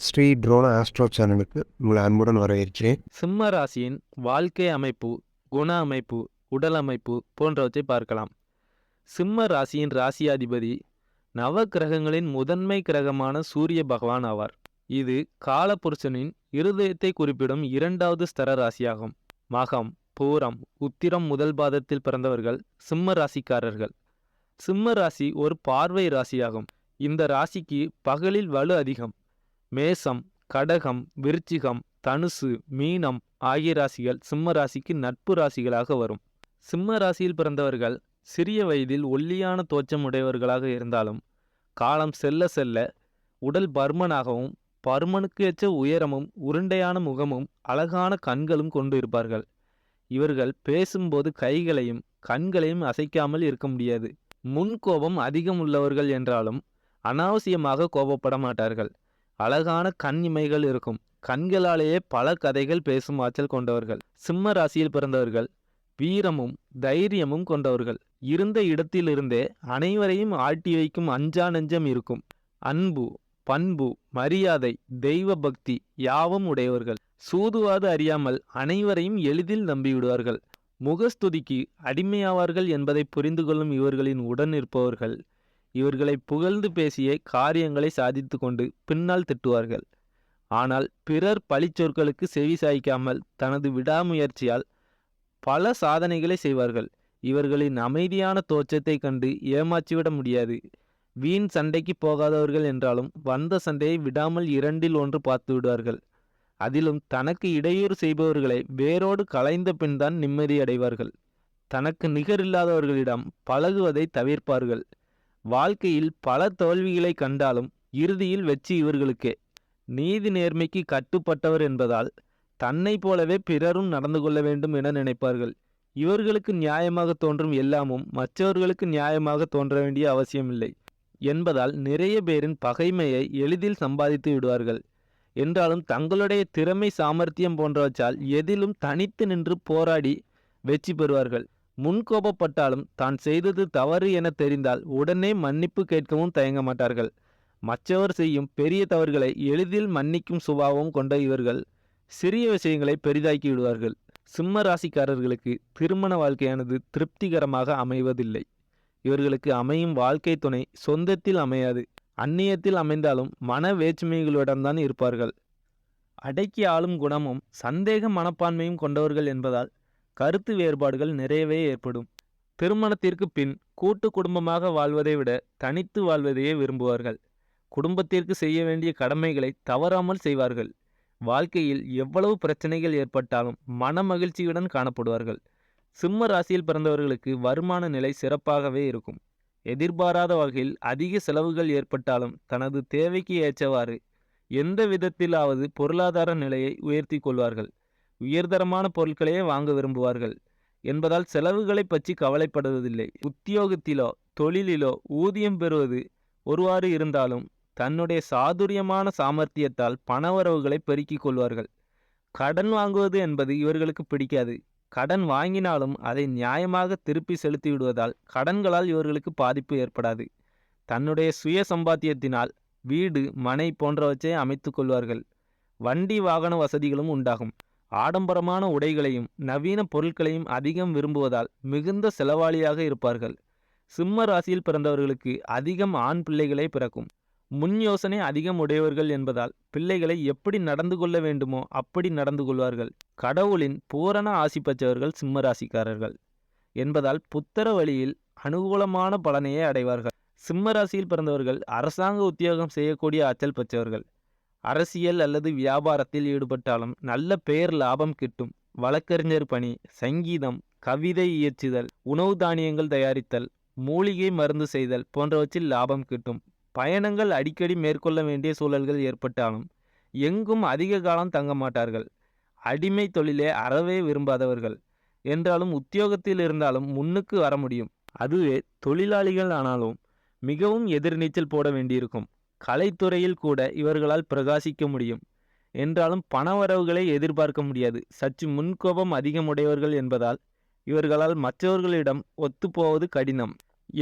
Sri ட்ரோனா astro சேனலுக்கு உங்களை அன்புடன் வரவேற்கிறேன். சிம்ம ராசியின் வாழ்க்கை அமைப்பு, குண அமைப்பு, உடல் அமைப்பு போன்றவற்றை பார்க்கலாம். சிம்ம ராசியின் ராசியாதிபதி நவ கிரகங்களின் முதன்மை கிரகமான சூரிய பகவான் ஆவார். இது காலபுருஷனின் இருதயத்தை குறிப்பிடும் இரண்டாவது ஸ்தர ராசியாகும். மகம், பூரம், உத்திரம் முதல் பாதத்தில் பிறந்தவர்கள் சிம்ம ராசிக்காரர்கள். சிம்ம ராசி ஒரு பார்வை ராசியாகும். இந்த ராசிக்கு பகலில் வலு அதிகம். மேசம், கடகம், விருச்சிகம், தனுசு, மீனம் ஆகிய ராசிகள் சிம்ம ராசிக்கு நட்பு ராசிகளாக வரும். சிம்ம ராசியில் பிறந்தவர்கள் சிறிய வயதில் ஒல்லியான தோற்றம் உடையவர்களாக இருந்தாலும் காலம் செல்ல செல்ல உடல் பருமனாகவும் பருமனுக்கு ஏற்ற உயரமும் உருண்டையான முகமும் அழகான கண்களும் கொண்டு இருப்பார்கள். இவர்கள் பேசும்போது கைகளையும் கண்களையும் அசைக்காமல் இருக்க முடியாது. முன்கோபம் அதிகம் உள்ளவர்கள் என்றாலும் அனாவசியமாக கோபப்பட மாட்டார்கள். அழகான கண் இமைகள் இருக்கும். கண்களாலேயே பல கதைகள் பேசும் ஆற்றல் கொண்டவர்கள். சிம்ம ராசியில் பிறந்தவர்கள் வீரமும் தைரியமும் கொண்டவர்கள். இருந்த இடத்திலிருந்தே அனைவரையும் ஆட்டி வைக்கும் அஞ்சா நெஞ்சம் இருக்கும். அன்பு, பண்பு, மரியாதை, தெய்வ பக்தி யாவும் உடையவர்கள். சூதுவாது அறியாமல் அனைவரையும் எளிதில் நம்பிவிடுவார்கள். முகஸ்துதிக்கு அடிமையாவார்கள் என்பதை புரிந்து கொள்ளும் இவர்களின் உடன் இருப்பவர்கள் இவர்களை புகழ்ந்து பேசிய காரியங்களை சாதித்து கொண்டு பின்னால் திட்டுவார்கள். ஆனால் பிறர் பழிச்சொற்களுக்கு செவி சாய்க்காமல் தனது விடாமுயற்சியால் பல சாதனைகளை செய்வார்கள். இவர்களின் அமைதியான தோற்றத்தை கண்டு ஏமாற்றிவிட முடியாது. வீண் சண்டைக்கு போகாதவர்கள் என்றாலும் வந்த சண்டையை விடாமல் இரண்டில் ஒன்று பார்த்து விடுவார்கள். அதிலும் தனக்கு இடையூறு செய்பவர்களை வேரோடு களைந்த பின்தான் நிம்மதி அடைவார்கள். தனக்கு நிகரில்லாதவர்களிடம் பழகுவதை தவிர்ப்பார்கள். வாழ்க்கையில் பல தோல்விகளை கண்டாலும் இறுதியில் வெற்றி இவர்களுக்கே. நீதி நேர்மைக்கு கட்டுப்பட்டவர் என்பதால் தன்னை போலவே பிறரும் நடந்து கொள்ள வேண்டும் என நினைப்பார்கள். இவர்களுக்கு நியாயமாக தோன்றும் எல்லாமும் மற்றவர்களுக்கு நியாயமாக தோன்ற வேண்டிய அவசியமில்லை என்பதால் நிறைய பேரின் பகைமையை எளிதில் சம்பாதித்து விடுவார்கள். என்றாலும் தங்களுடைய திறமை, சாமர்த்தியம் போன்றவற்றால் எதிலும் தனித்து நின்று போராடி வெற்றி பெறுவார்கள். முன்கோபப்பட்டாலும் தான் செய்தது தவறு என தெரிந்தால் உடனே மன்னிப்பு கேட்கவும் தயங்க மாட்டார்கள். மற்றவர் செய்யும் பெரிய தவறுகளை எளிதில் மன்னிக்கும் சுபாவம் கொண்ட இவர்கள் சிறிய விஷயங்களை பெரிதாக்கி விடுவார்கள். சிம்ம ராசிக்காரர்களுக்கு திருமண வாழ்க்கையானது திருப்திகரமாக அமைவதில்லை. இவர்களுக்கு அமையும் வாழ்க்கை துணை சொந்தத்தில் அமையாது. அந்நியத்தில் அமைந்தாலும் மன வேற்றுமைகளுடன் தான் இருப்பார்கள். அடக்கி ஆளும் குணமும் சந்தேக மனப்பான்மையும் கொண்டவர்கள் என்பதால் கருத்து வேறுபாடுகள் நிறையவே ஏற்படும். திருமணத்திற்கு பின் கூட்டு குடும்பமாக வாழ்வதை விட தனித்து வாழ்வதையே விரும்புவார்கள். குடும்பத்திற்கு செய்ய வேண்டிய கடமைகளை தவறாமல் செய்வார்கள். வாழ்க்கையில் எவ்வளவு பிரச்சனைகள் ஏற்பட்டாலும் மன மகிழ்ச்சியுடன் காணப்படுவார்கள். சிம்ம ராசியில் பிறந்தவர்களுக்கு வருமான நிலை சிறப்பாகவே இருக்கும். எதிர்பாராத வகையில் அதிக செலவுகள் ஏற்பட்டாலும் தனது தேவைக்கு ஏற்றவாறு எந்த விதத்திலாவது பொருளாதார நிலையை உயர்த்தி கொள்வார்கள். உயர்தரமான பொருட்களையே வாங்க விரும்புவார்கள் என்பதால் செலவுகளை பற்றி கவலைப்படுவதில்லை. உத்தியோகத்திலோ தொழிலிலோ ஊதியம் பெறுவது ஒருவாறு இருந்தாலும் தன்னுடைய சாதுரியமான சாமர்த்தியத்தால் பணவரவுகளை பெருக்கிக் கொள்வார்கள். கடன் வாங்குவது என்பது இவர்களுக்கு பிடிக்காது. கடன் வாங்கினாலும் அதை நியாயமாக திருப்பி செலுத்தி விடுவதால் கடன்களால் இவர்களுக்கு பாதிப்பு ஏற்படாது. தன்னுடைய சுய சம்பாத்தியத்தினால் வீடு, மனை போன்றவற்றை அமைத்து கொள்வார்கள். வண்டி வாகன வசதிகளும் உண்டாகும். ஆடம்பரமான உடைகளையும் நவீன பொருட்களையும் அதிகம் விரும்புவதால் மிகுந்த செலவாளியாக இருப்பார்கள். சிம்ம ராசியில் பிறந்தவர்களுக்கு அதிகம் ஆண் பிள்ளைகளே பிறக்கும். முன் யோசனை அதிகம் உடையவர்கள் என்பதால் பிள்ளைகளை எப்படி நடந்து கொள்ள வேண்டுமோ அப்படி நடந்து கொள்வார்கள். கடவுளின் பூரண ஆசி பெற்றவர்கள் சிம்ம ராசிக்காரர்கள் என்பதால் புத்தர வழியில் அனுகூலமான பலனையே அடைவார்கள். சிம்ம ராசியில் பிறந்தவர்கள் அரசாங்க உத்தியோகம் செய்யக்கூடிய ஆற்றல் பெற்றவர்கள். அரசியல் அல்லது வியாபாரத்தில் ஈடுபட்டாலும் நல்ல பெயர் லாபம் கிட்டும். வழக்கறிஞர் பணி, சங்கீதம், கவிதை இயற்றுதல், உணவு தானியங்கள் தயாரித்தல், மூலிகை மருந்து செய்தல் போன்றவற்றில் லாபம் கிட்டும். பயணங்கள் அடிக்கடி மேற்கொள்ள வேண்டிய சூழல்கள் ஏற்பட்டாலும் எங்கும் அதிக காலம் தங்க மாட்டார்கள். அடிமை தொழிலே அறவே விரும்பாதவர்கள் என்றாலும் உத்தியோகத்தில் இருந்தாலும் முன்னுக்கு வர முடியும். அதுவே தொழிலாளிகள் ஆனாலும் மிகவும் எதிர்நீச்சல் போட வேண்டியிருக்கும். கலைத்துறையில் கூட இவர்களால் பிரகாசிக்க முடியும் என்றாலும் பணவரவுகளை எதிர்பார்க்க முடியாது. சற்று முன்கோபம் அதிகமுடையவர்கள் என்பதால் இவர்களால் மற்றவர்களிடம் ஒத்துப்போவது கடினம்.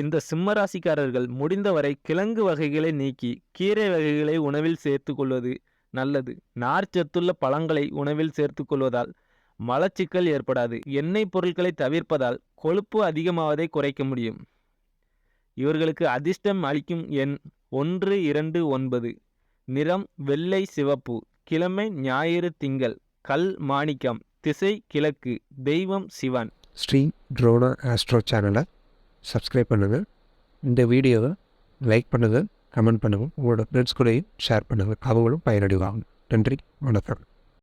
இந்த சிம்மராசிக்காரர்கள் முடிந்தவரை கிழங்கு வகைகளை நீக்கி கீரை வகைகளை உணவில் சேர்த்து கொள்வது நல்லது. நார்ச்சத்துள்ள பழங்களை உணவில் சேர்த்துக்கொள்வதால் மலச்சிக்கல் ஏற்படாது. எண்ணெய் பொருட்களை தவிர்ப்பதால் கொழுப்பு அதிகமாவதை குறைக்க முடியும். இவர்களுக்கு அதிர்ஷ்டம் அளிக்கும் எண் 129. நிறம் வெள்ளை சிவப்பு. கிழமை ஞாயிறு திங்கள். கல் மாணிக்கம். திசை கிழக்கு. தெய்வம் சிவன். ஸ்ரீ ட்ரோனா ஆஸ்ட்ரோ சேனலை சப்ஸ்கிரைப் பண்ணுங்கள். இந்த வீடியோவை லைக் பண்ணுங்கள், கமெண்ட் பண்ணுங்கள், உங்களோட ஃப்ரெண்ட்ஸ் கூடயும் ஷேர் பண்ணுங்கள். அவங்களும் பயனடைவாங்க. நன்றி, வணக்கம்.